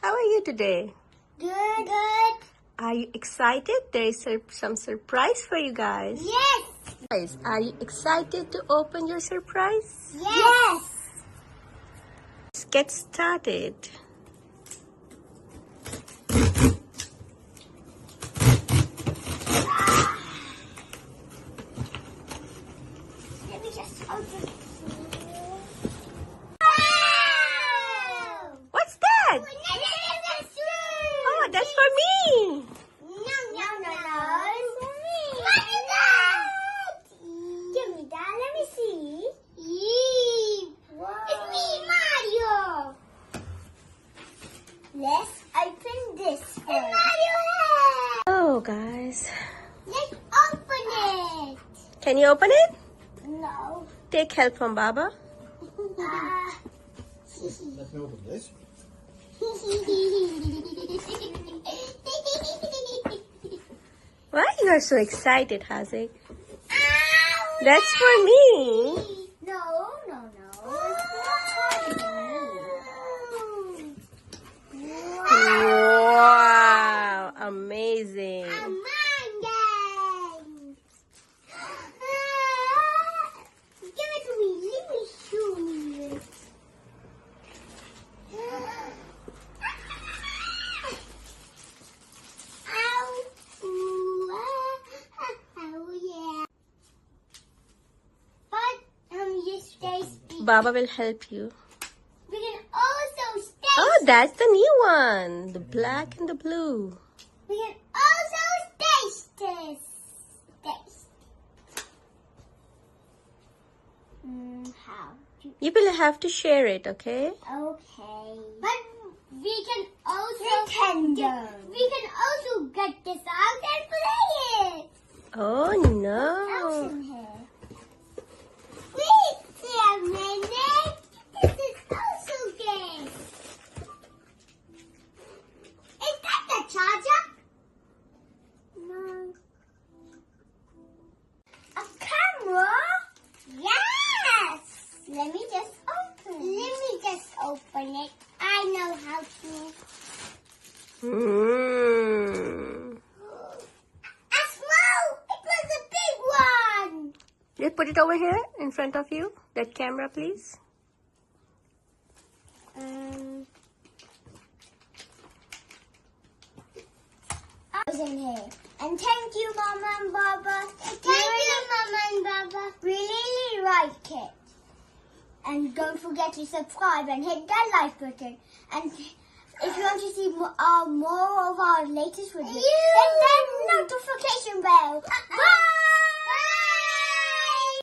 How are you today? Good. Good. Are you excited? There is some surprise for you guys. Yes. Guys, are you excited to open your surprise? Yes. Let's get started. Let me just open. What's that? Oh, that's for me. No. What is that? Give me that. Let me see. Wow. It's me, Mario. Let's open this first. It's Mario head. Oh, guys. Let's open it. Can you open it? No. Take help from Baba. Let me open this. Why you are so excited, Hazik? That's for me. No. Wow, amazing. Give it to me. Let me show you. Baba will help you. We can also stay. Oh, that's the new one. The black and the blue. We can also taste this. How? You will have to share it, okay? Okay. But we can also get this out and play it. Oh What else no. in here? Wait a minute. This is also good. Is that the charger? No. A camera? Yes. Let me just open it. I know how to. It was a big one. Let's put it over here in front of you. That camera, please. I was in here. And thank you, Mama and Baba. Thank you, Mama and Baba. We really like it. And don't forget to subscribe and hit that like button. And if you want to see more of our latest videos, hit that notification bell. Bye.